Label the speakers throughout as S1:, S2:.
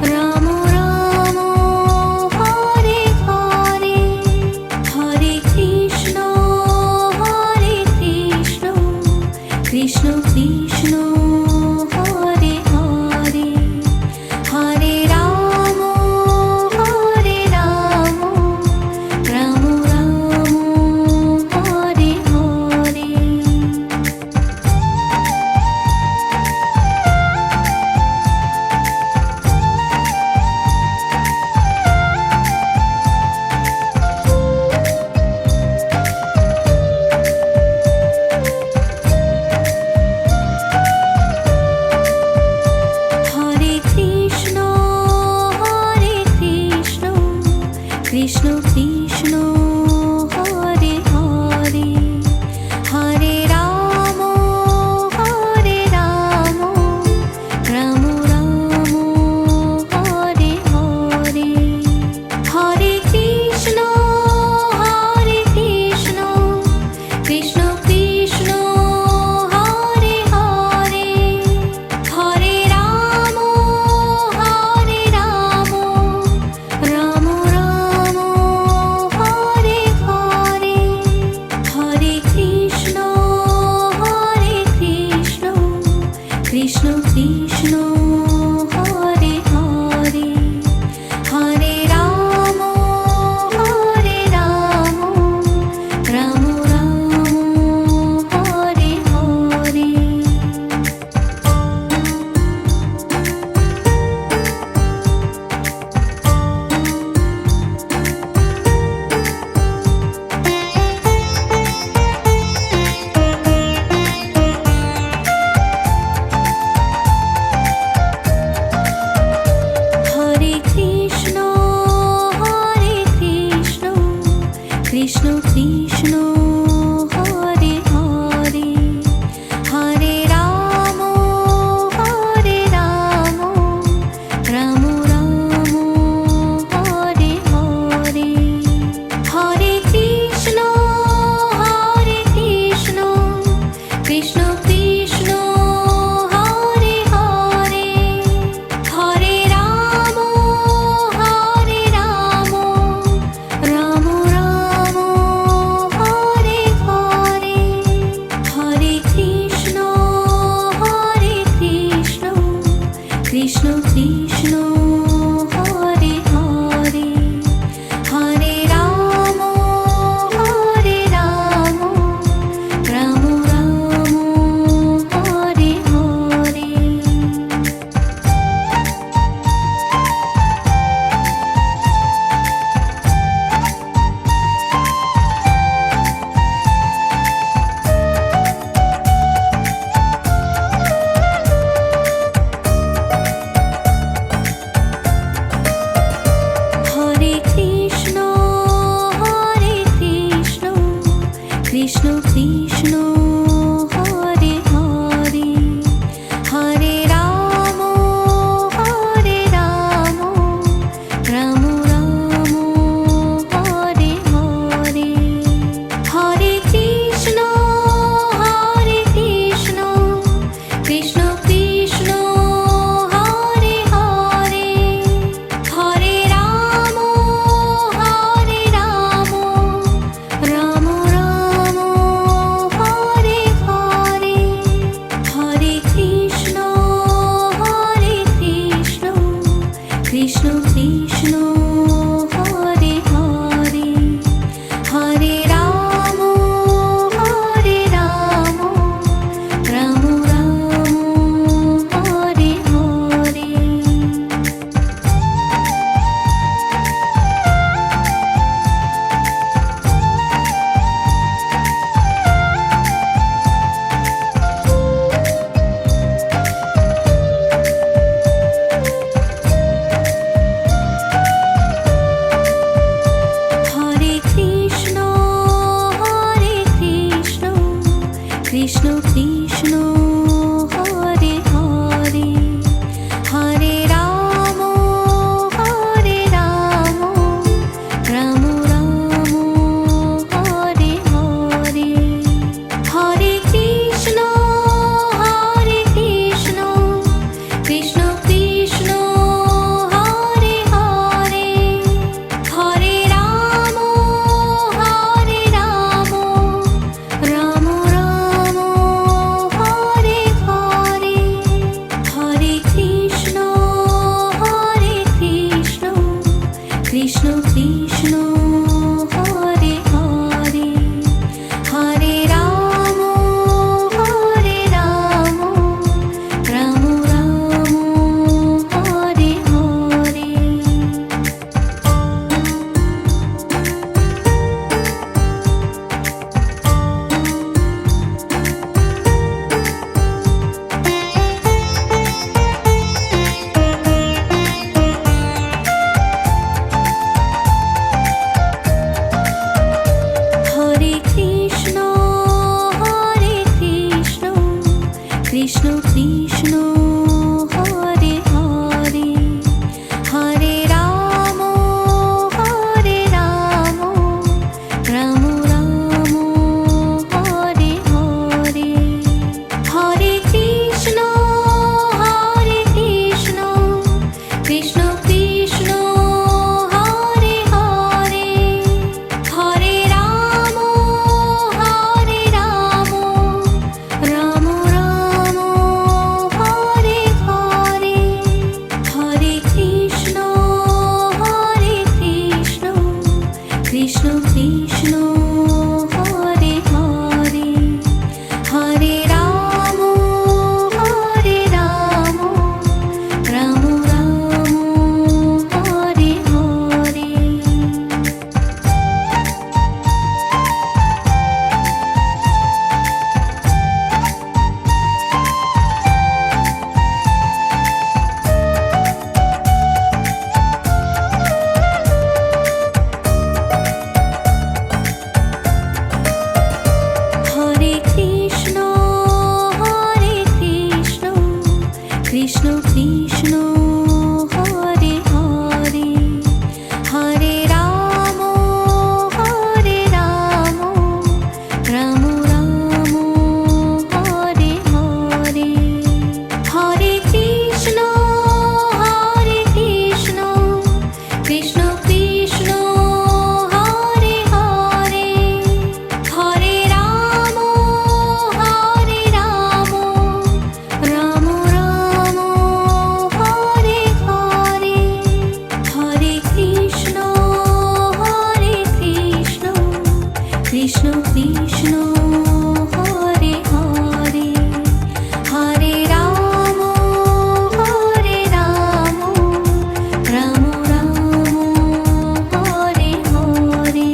S1: Ram Ram Hare Krishna Krishna Hare Hare, Hare Ram Ram Ram Hare Hare. Krishna Krishna Hare Hare, Hare Ram Ram Ram Hare Hare. Hare Krishna Krishna Krishna Hare Hare, Hare Ram Ram Ram Hare Hare. Hare Krishna Krishna Krishna Hare Hare, Hare Ram Ram Ram Hare Hare. Hare Krishna Krishna Krishna Hare Hare, Hare Ram Ram Ram Hare Hare. Hare Krishna Krishna Krishna Hare Hare, Hare Ram Ram Ram Hare Hare. Hare Krishna Krishna Krishna Hare Hare, Hare Ram Ram Ram Hare Hare.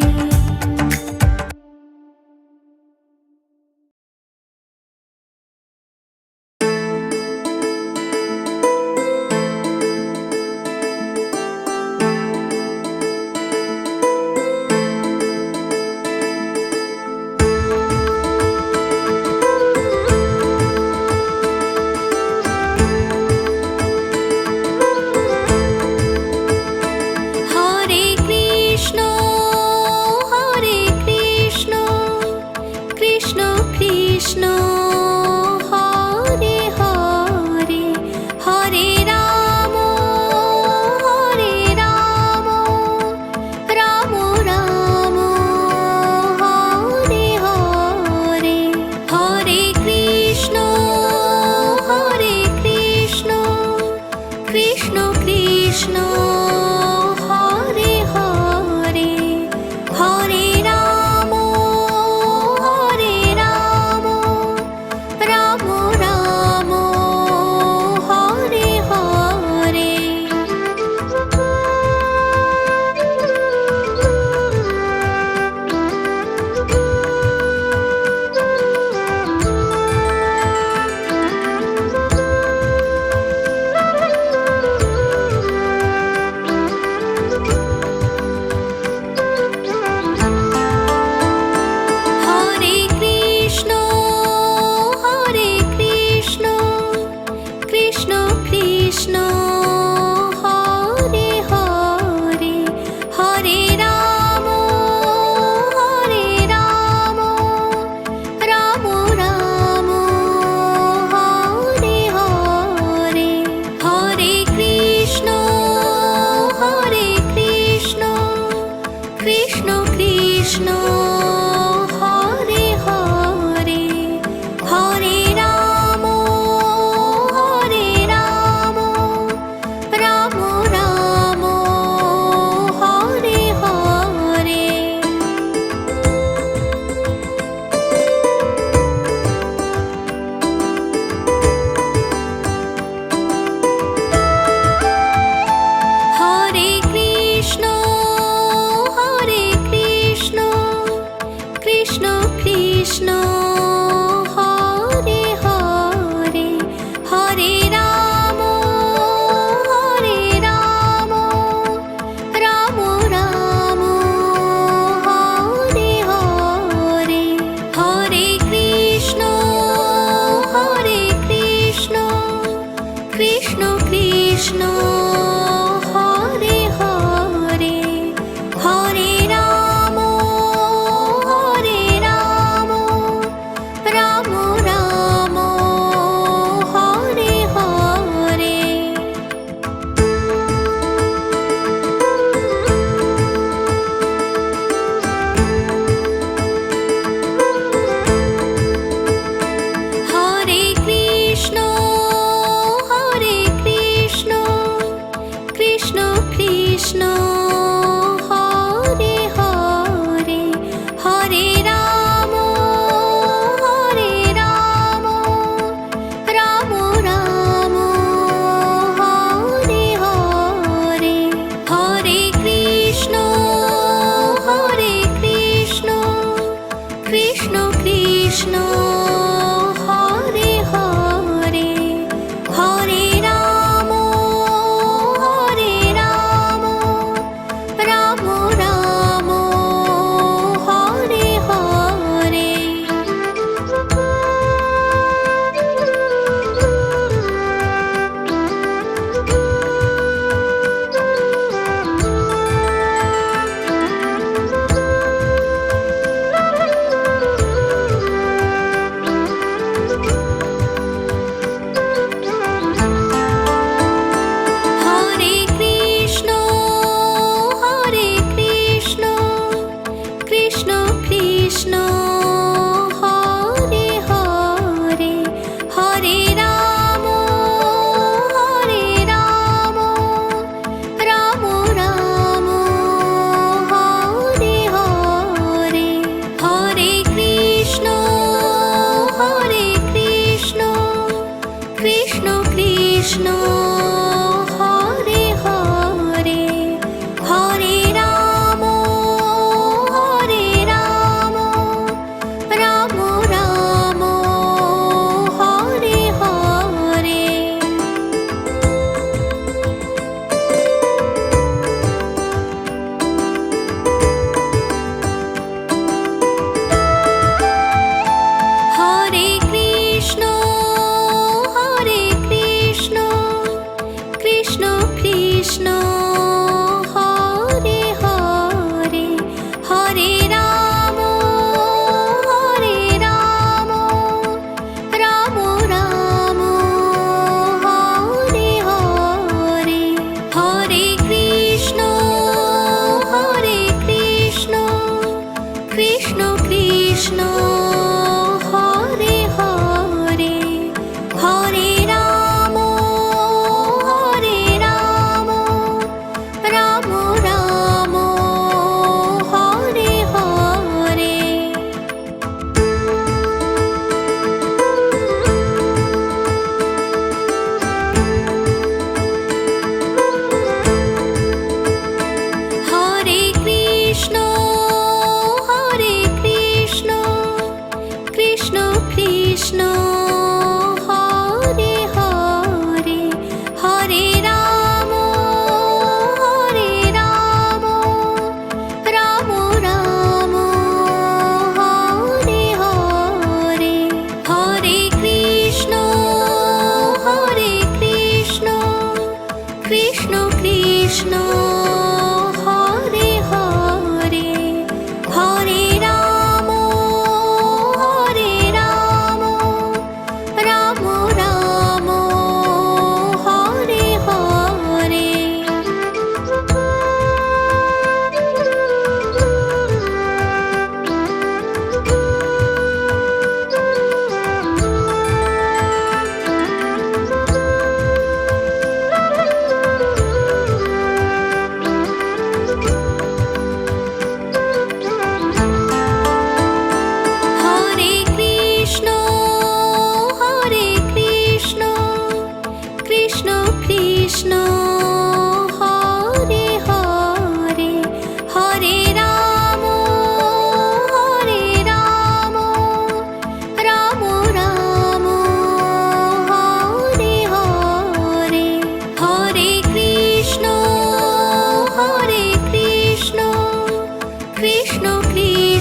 S1: Hare Krishna Krishna Krishna Hare Hare, Hare Ram Ram Ram Hare Hare. Hare Krishna Krishna Krishna Hare Hare, Hare Ram Ram Ram Hare Hare. Hare Krishna Krishna Krishna Hare Hare, Hare Ram Ram Ram Hare Hare. Hare Krishna Krishna Krishna Hare Hare, Hare Ram Ram Ram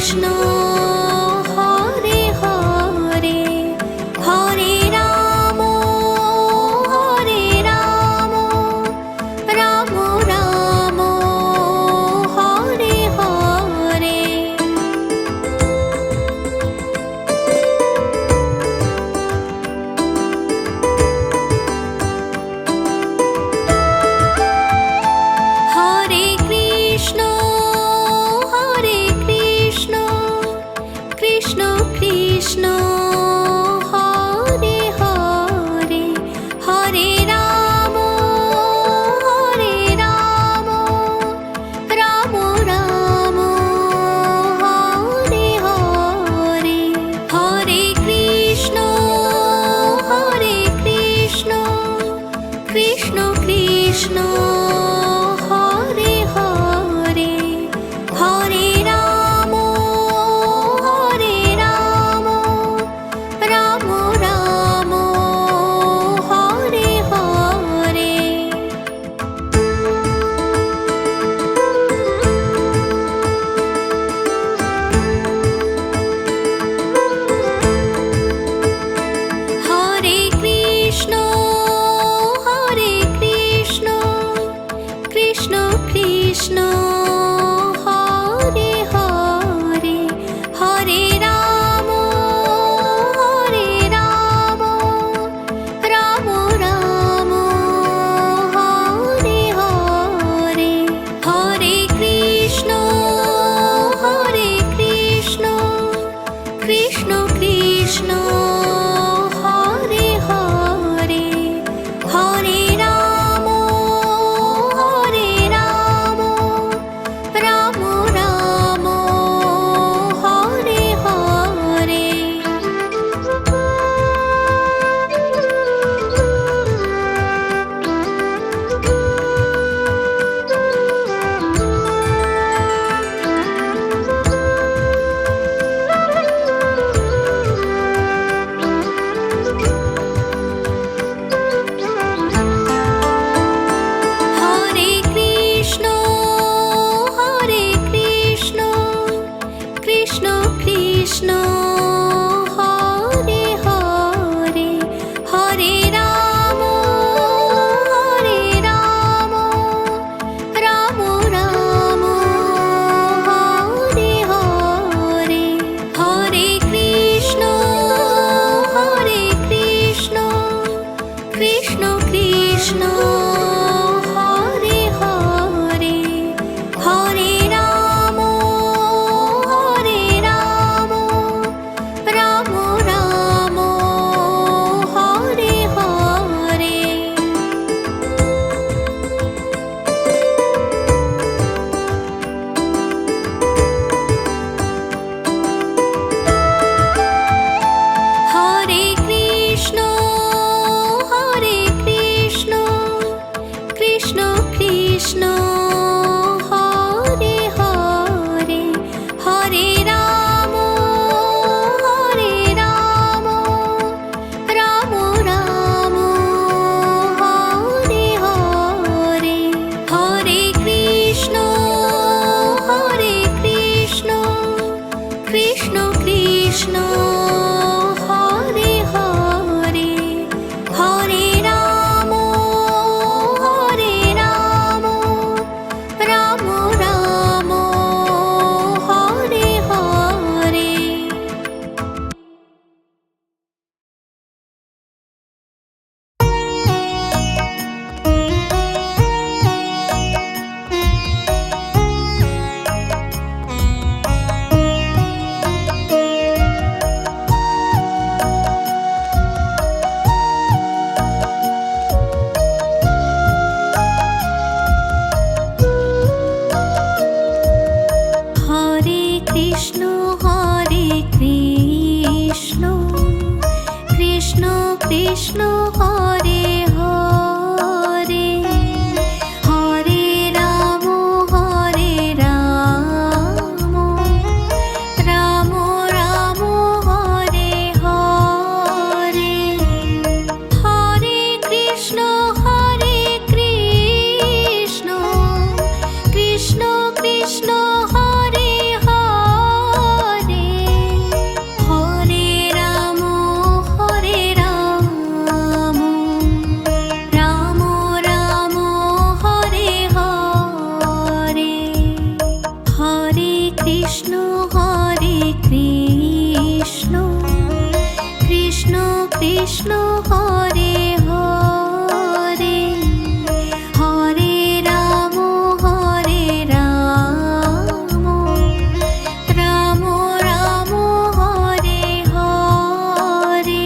S1: Krishna Hare Hare Hare Ram Ram Ram Hare Hare. Hare Krishna Krishna Krishna Hare Hare Hare Ram Ram Ram Hare Hare Hare Krishna Krishna Krishna Hare Hare Hare Ram Ram Ram Hare Hare. Hare Krishna Krishna Krishna Hare Hare Hare Ram Ram Ram Hare Hare Hare Krishna Krishna Krishna Hare Hare Hare Ram Ram Ram Hare Hare. Hare Krishna Krishna Krishna Hare Hare Hare Ram Ram Ram Hare Hare Hare Krishna Krishna Krishna Hare Hare Hare Ram Ram Ram Hare Hare. Hare Krishna Krishna Krishna Hare Hare Hare Ram Ram Ram Hare Hare Hare Krishna Krishna Krishna Hare Hare Hare Ram Ram Ram Hare Hare. Hare Krishna Krishna Krishna Hare Hare Hare Ram Ram Ram Hare Hare Hare Krishna Krishna Krishna Hare Hare Krishna Hare Hare Hare Ram Ram Ram Hare Hare.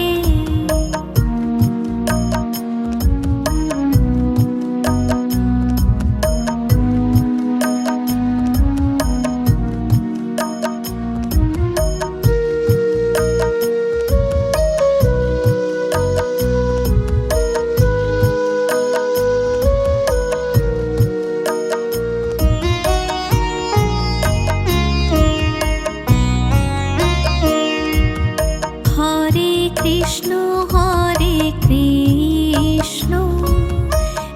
S1: Hare Krishna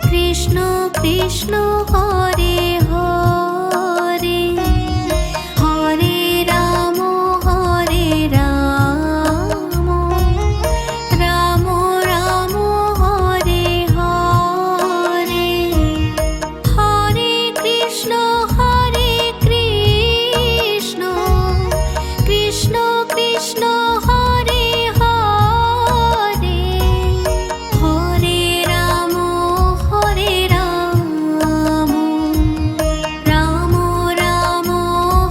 S1: Krishna Krishna Hare Hare Hare Ram Ram Ram Hare Hare. Hare Krishna Krishna Krishna Hare Hare Hare Ram Ram Ram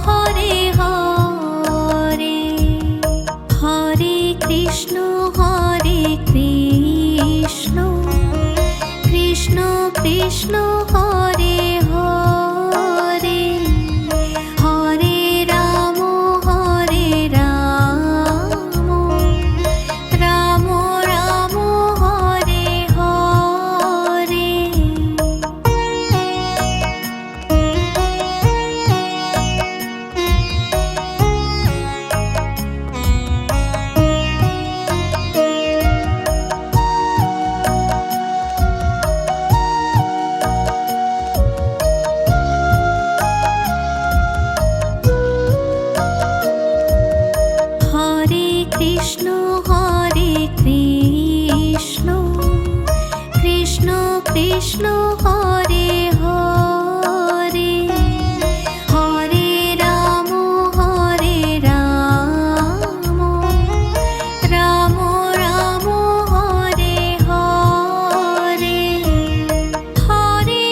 S1: Hare Hare. Hare Krishna Krishna Krishna Hare Hare Hare Ram Ram Ram Hare Hare. Hare Krishna Krishna Krishna Hare Hare Hare Ram Ram Ram Hare Hare. Hare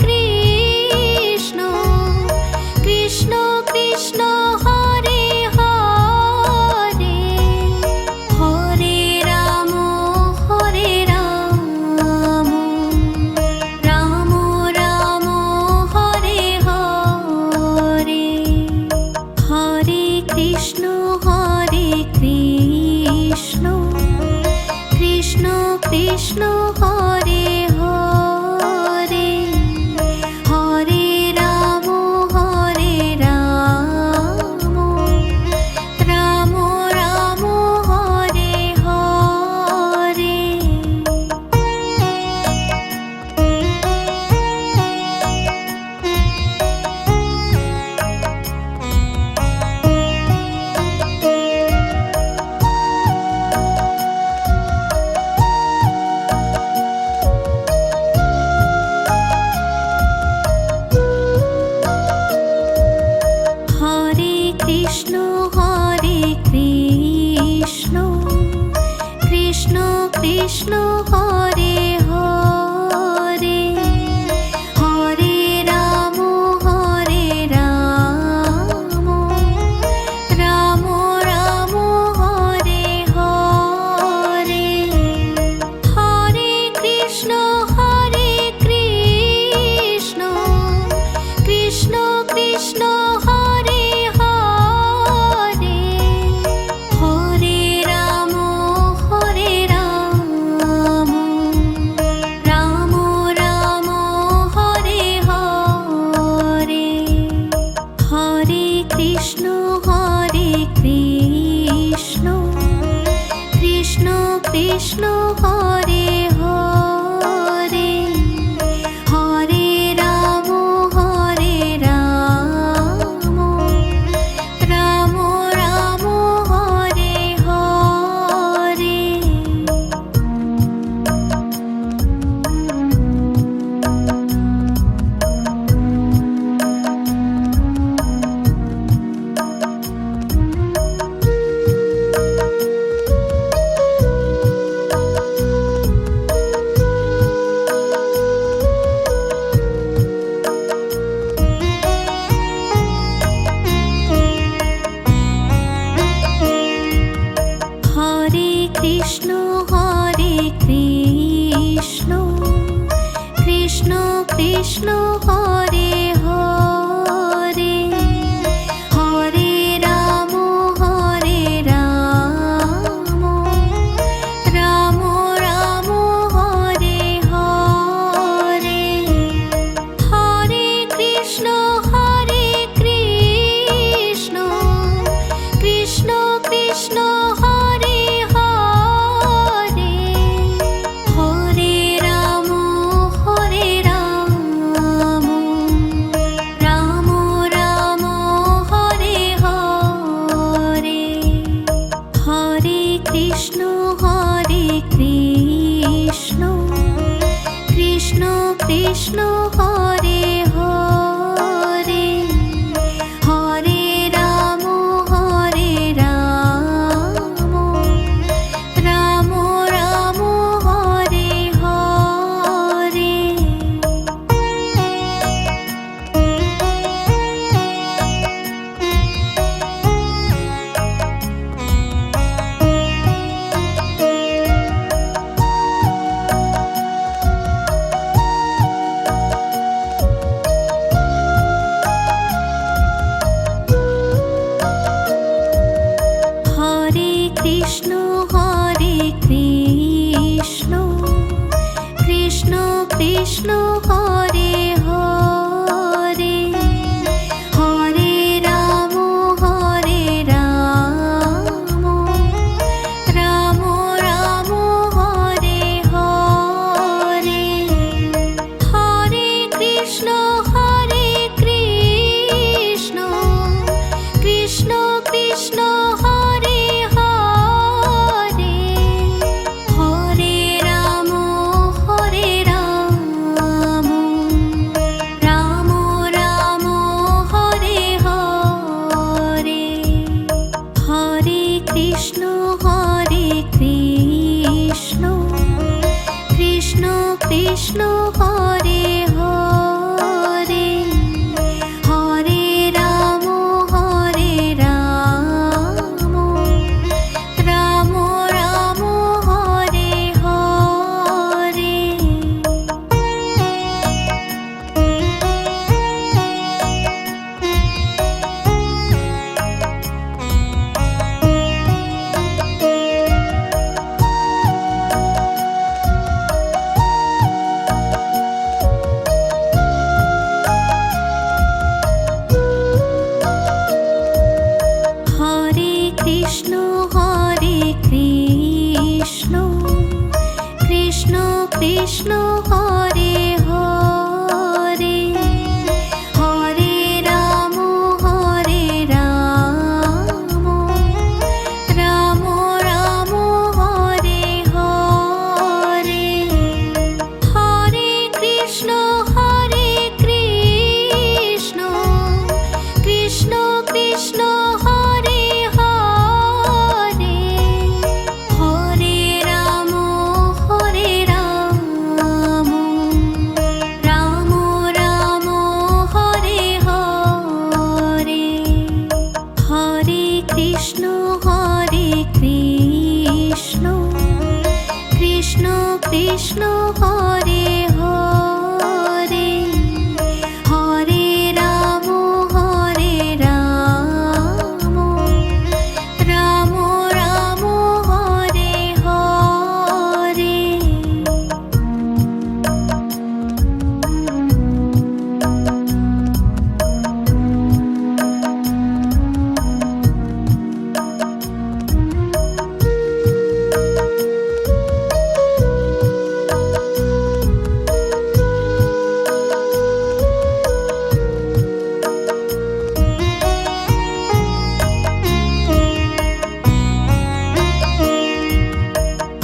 S1: Krishna Krishna Krishna Hare Hare Hare Ram Ram Ram Hare Hare. Hare Krishna Krishna Krishna Hare Hare Hare Ram Ram Ram Hare Hare. Hare Krishna Krishna Krishna Hare Hare Hare Ram Ram Ram Hare Hare. Hare Krishna Krishna Krishna Hare Hare Hare Ram Ram Ram Hare Hare. Hare Krishna Krishna Krishna Hare Hare Hare Ram Ram Ram Hare Hare. Krishna Hare Hare, Hare Ram Ram Ram Hare Hare, Hare Krishna Krishna Krishna Hare Hare, Hare Ram Ram Ram Hare Hare, Hare Krishna Krishna Krishna Hare Hare, Hare Ram Ram Ram Hare Hare. Hare Krishna Krishna Krishna Hare Hare, Hare Ram Ram Ram Hare Hare, Hare Krishna Krishna Krishna Hare Hare, Hare Ram Ram Ram Hare Hare, Hare Krishna Krishna Krishna Hare Hare, Hare Ram Ram Ram Hare Hare. Hare Krishna Krishna Krishna Hare Hare, Hare Ram Ram Ram Hare Hare, Hare Krishna Krishna Krishna Hare Hare, Hare Ram Ram Ram Hare Hare, Hare Krishna Krishna Krishna Hare Hare, Hare Ram Ram Ram Hare Hare.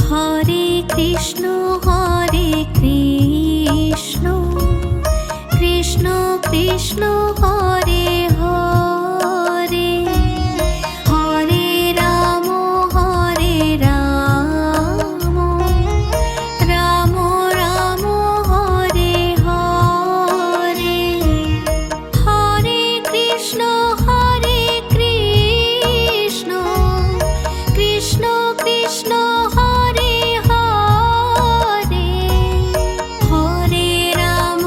S1: Hare Krishna Krishna Krishna Hare Hare, Hare Ram Ram Ram Hare Hare, Hare Krishna Krishna Krishna Hare Hare, Hare Ram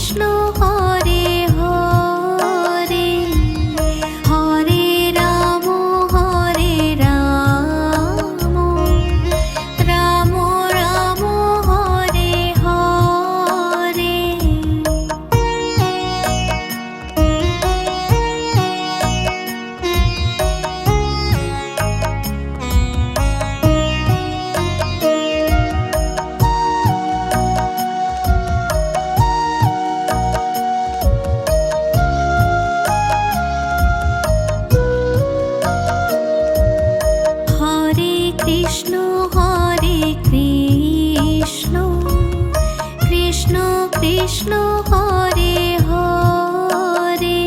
S1: Krishna Hare Hare Hare Ram Ram Ram Hare Hare. Hare Krishna Krishna Krishna Hare Hare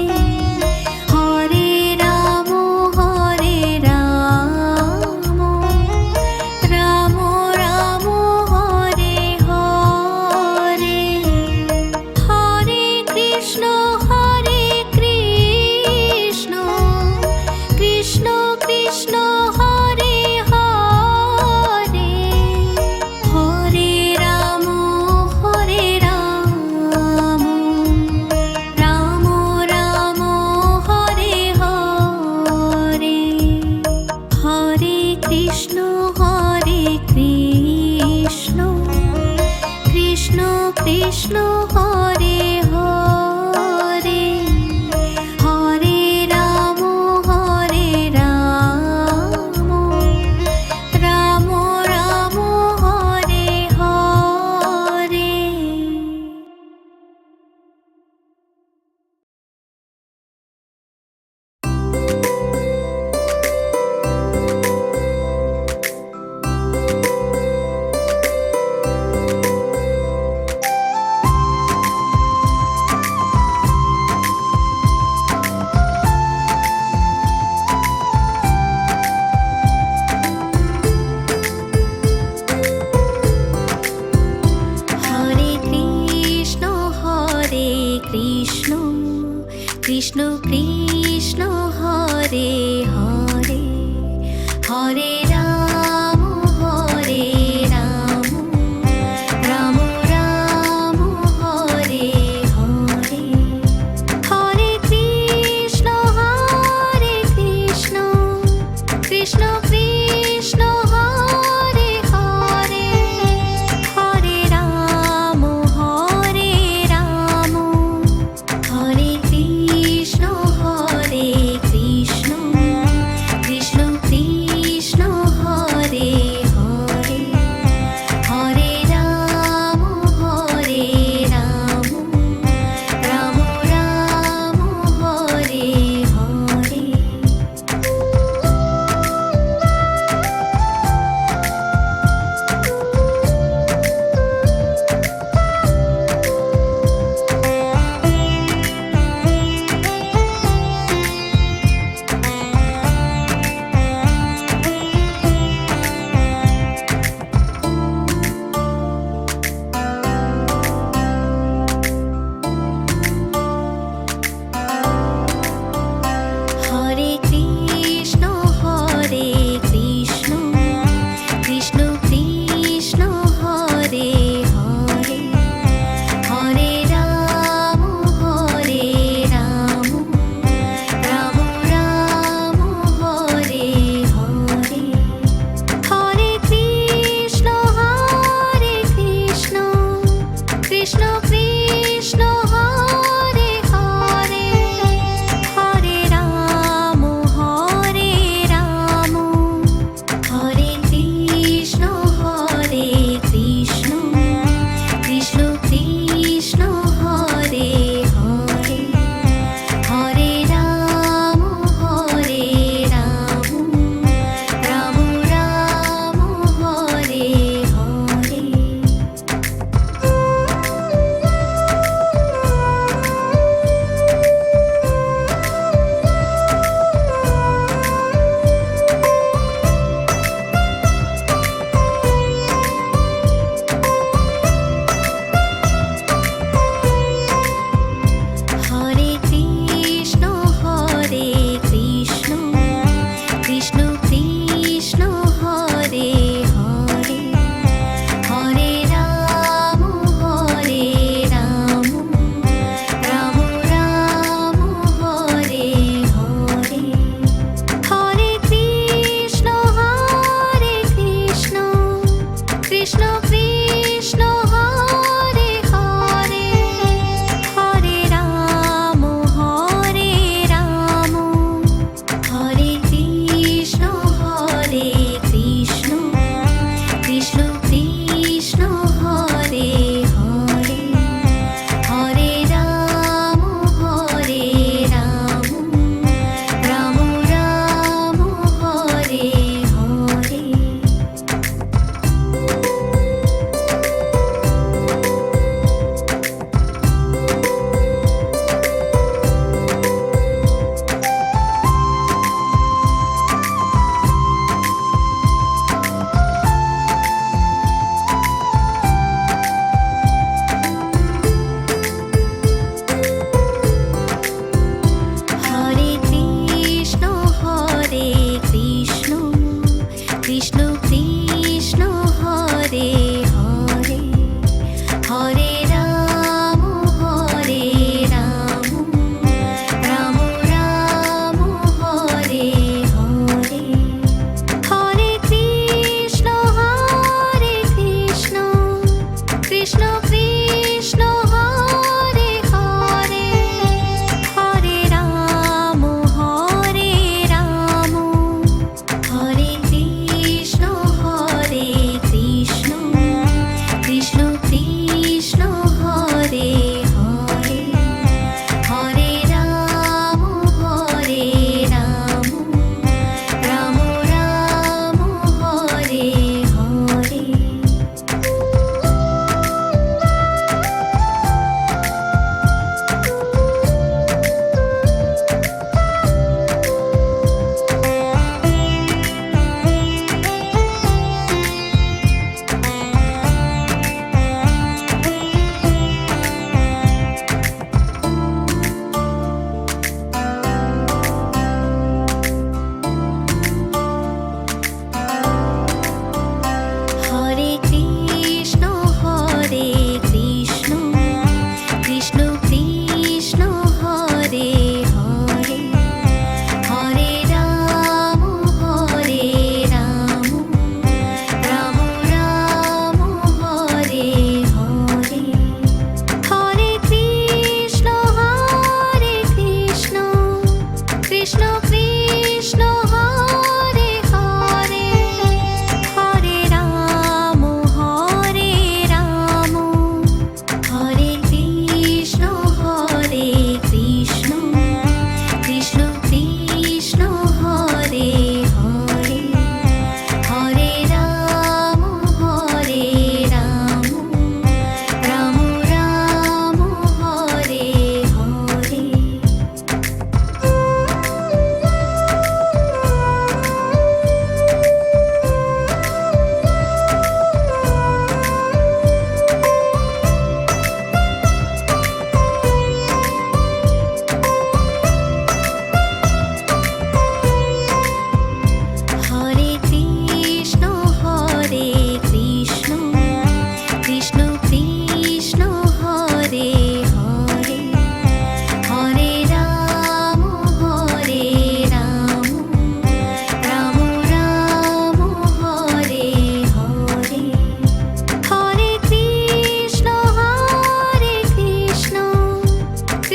S1: Hare Ram Ram Ram Hare Hare. Hare Krishna Krishna Krishna Hare Hare Hare Ram Ram Ram Hare Hare. Hare Krishna Krishna Krishna Hare Hare Hare Ram Ram Ram Hare Hare. Hare Krishna Krishna Krishna Hare Hare Hare Ram Ram Ram Hare Hare. Hare Krishna Krishna Krishna Hare Hare Hare Ram Hare Krishna Krishna Krishna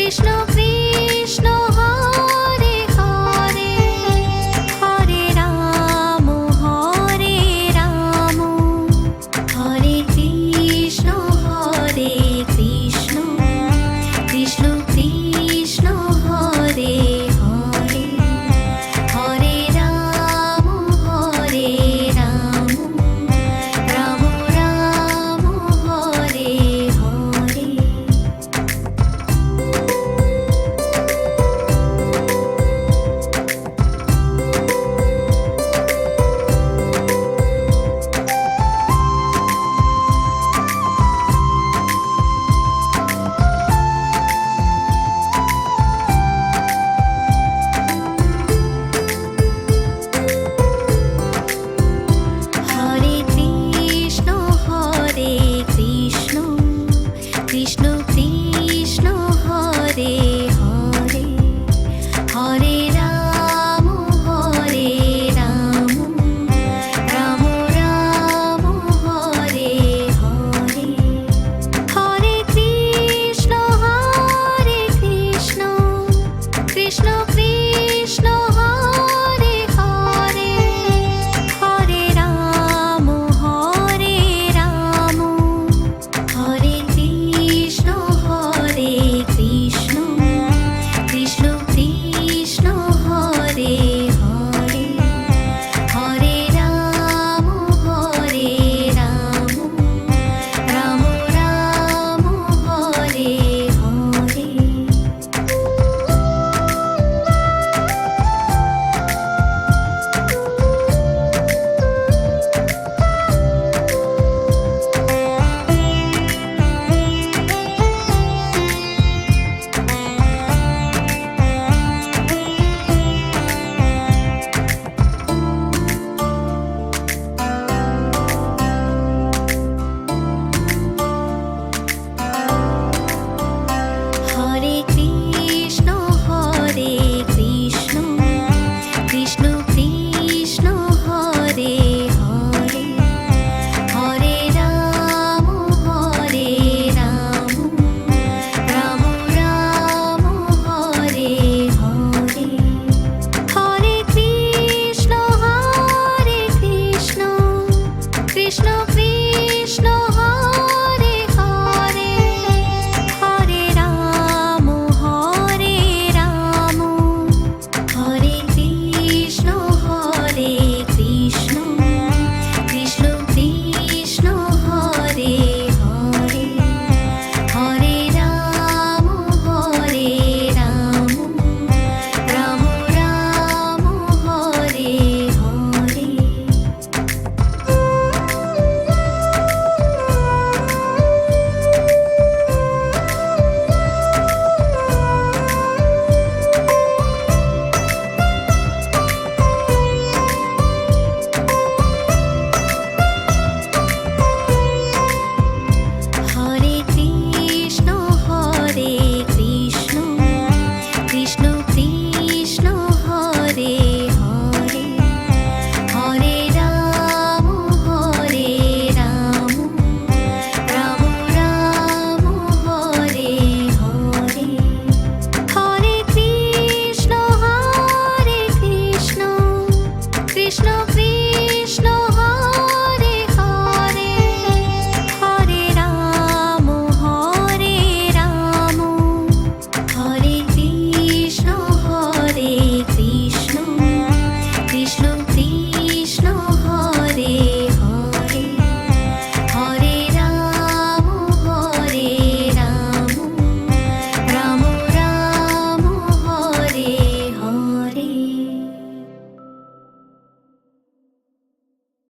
S1: Krishna